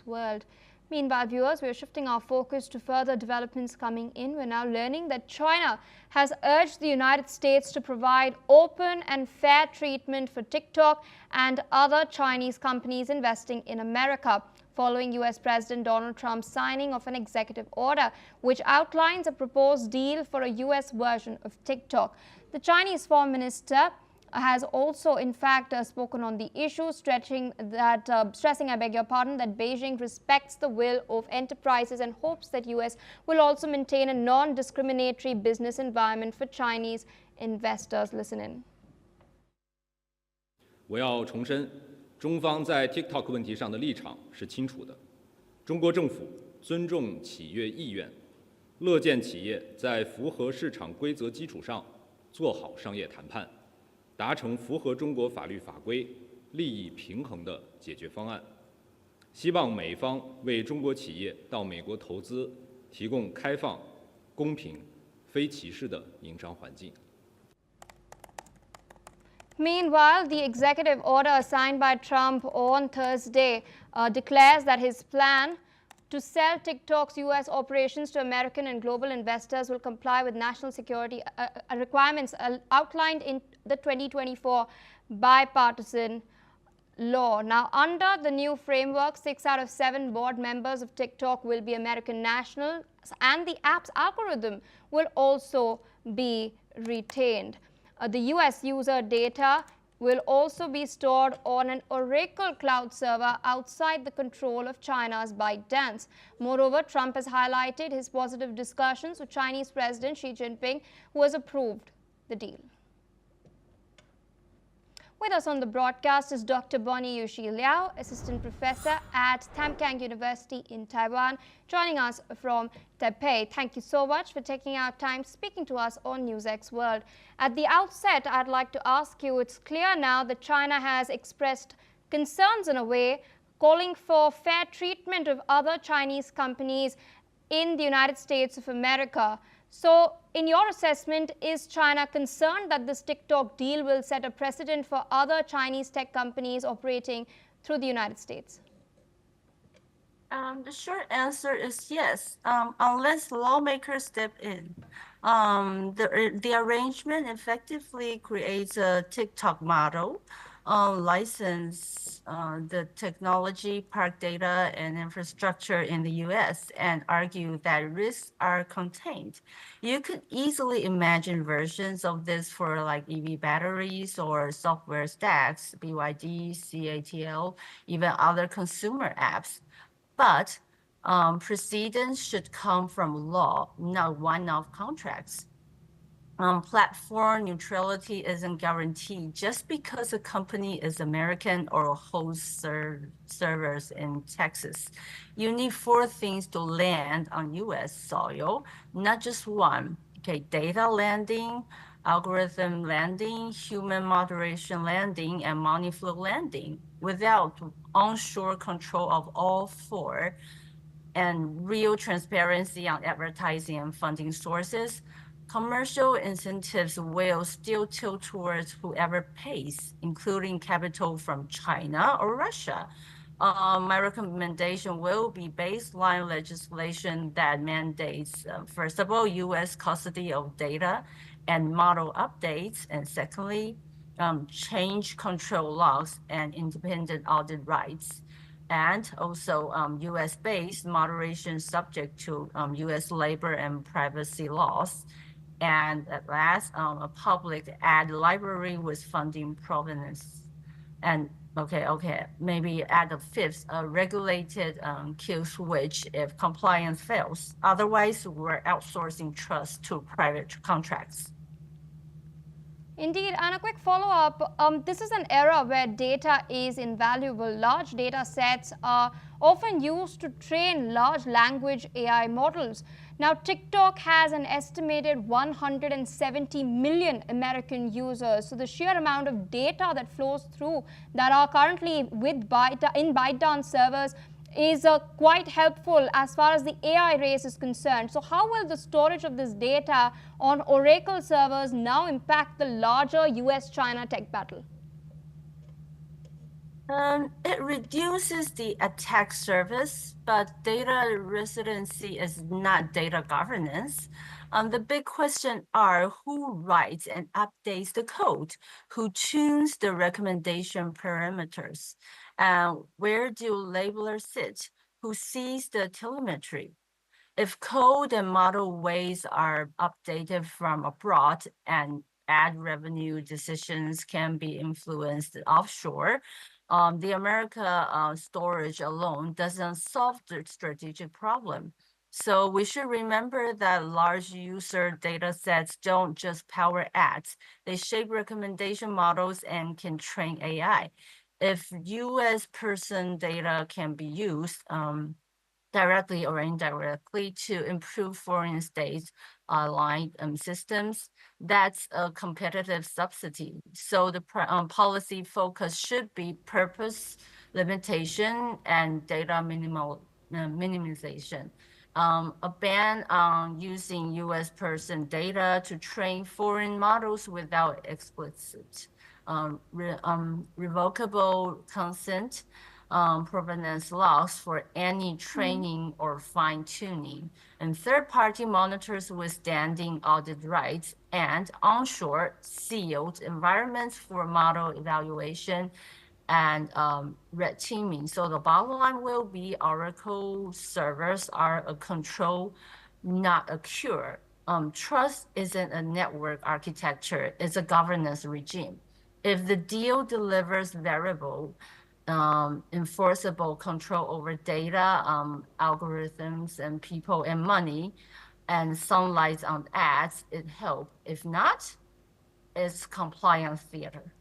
NewsX World. Meanwhile, viewers, we are shifting our focus to further developments coming in. We're now learning that China has urged the United States to provide open and fair treatment for TikTok and other Chinese companies investing in America, following US President Donald Trump's signing of an executive order which outlines a proposed deal for a US version of TikTok. The Chinese Foreign Minister has also, in fact, spoken on the issue, stressing, that Beijing respects the will of enterprises and hopes that US will also maintain a non-discriminatory business environment for Chinese investors. Listen in. 我要重申，中方在 TikTok 问题上的立场是清楚的。中国政府尊重企业意愿，乐见企业在符合市场规则基础上做好商业谈判。 达成符合中国法律法规、利益平衡的解决方案，希望美方为中国企业到美国投资提供开放、公平、非歧视的营商环境。 Meanwhile, the executive order signed by Trump on Thursday declares that his plan to sell TikTok's U.S. operations to American and global investors will comply with national security requirements outlined in the 2024 bipartisan law. Now, under the new framework, 6 out of 7 board members of TikTok will be American nationals, and the app's algorithm will also be retained. The U.S. user data will also be stored on an Oracle cloud server outside the control of China's ByteDance. Moreover, Trump has highlighted his positive discussions with Chinese President Xi Jinping, who has approved the deal. With us on the broadcast is Dr. Bonnie Yushi Liao, Assistant Professor at Tamkang University in Taiwan, joining us from Taipei. Thank you so much for taking our time speaking to us on NewsX World. At the outset, I'd like to ask you, it's clear now that China has expressed concerns in a way, calling for fair treatment of other Chinese companies in the United States of America. So, in your assessment, is China concerned that this TikTok deal will set a precedent for other Chinese tech companies operating through the United States? The short answer is yes, unless lawmakers step in. The arrangement effectively creates a TikTok model, license the technology, park data, and infrastructure in the US, and argue that risks are contained. You could easily imagine versions of this for like EV batteries or software stacks, BYD, CATL, even other consumer apps. But precedence should come from law, not one-off contracts. Platform neutrality isn't guaranteed just because a company is American or hosts servers in Texas. You need 4 things to land on US soil, not just one. Okay, data landing, algorithm landing, human moderation landing, and money flow landing. Without onshore control of all 4 and real transparency on advertising and funding sources, commercial incentives will still tilt towards whoever pays, including capital from China or Russia. My recommendation will be baseline legislation that mandates, first of all, US custody of data and model updates, and secondly, change control laws and independent audit rights, and also US-based moderation subject to US labor and privacy laws. And at last, a public ad library with funding provenance. And maybe add a 5th, a regulated kill switch if compliance fails. Otherwise, we're outsourcing trust to private contracts. Indeed, and a quick follow-up, this is an era where data is invaluable. Large data sets are often used to train large language AI models. Now, TikTok has an estimated 170 million American users. So the sheer amount of data that flows through that are currently in ByteDance servers is quite helpful as far as the AI race is concerned. So how will the storage of this data on Oracle servers now impact the larger US-China tech battle? It reduces the attack surface, but data residency is not data governance. The big question are who writes and updates the code, who tunes the recommendation parameters, and where do labelers sit, who sees the telemetry. If code and model weights are updated from abroad and ad revenue decisions can be influenced offshore, the America storage alone doesn't solve the strategic problem. So we should remember that large user data sets don't just power ads, they shape recommendation models and can train AI. If US person data can be used, directly or indirectly to improve foreign states line systems, that's a competitive subsidy. So the policy focus should be purpose limitation and data minimization. A ban on using US person data to train foreign models without explicit revocable consent, provenance logs for any training or fine tuning, and third-party monitors with standing audit rights, and onshore sealed environments for model evaluation and red teaming. So the bottom line will be Oracle servers are a control, not a cure. Trust isn't a network architecture, it's a governance regime. If the deal delivers variable, enforceable control over data, algorithms, and people and money, and sunlight on ads, it helps. If not, it's compliance theater.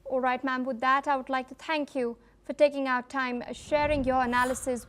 All right, ma'am. With that, I would like to thank you for taking out time sharing your analysis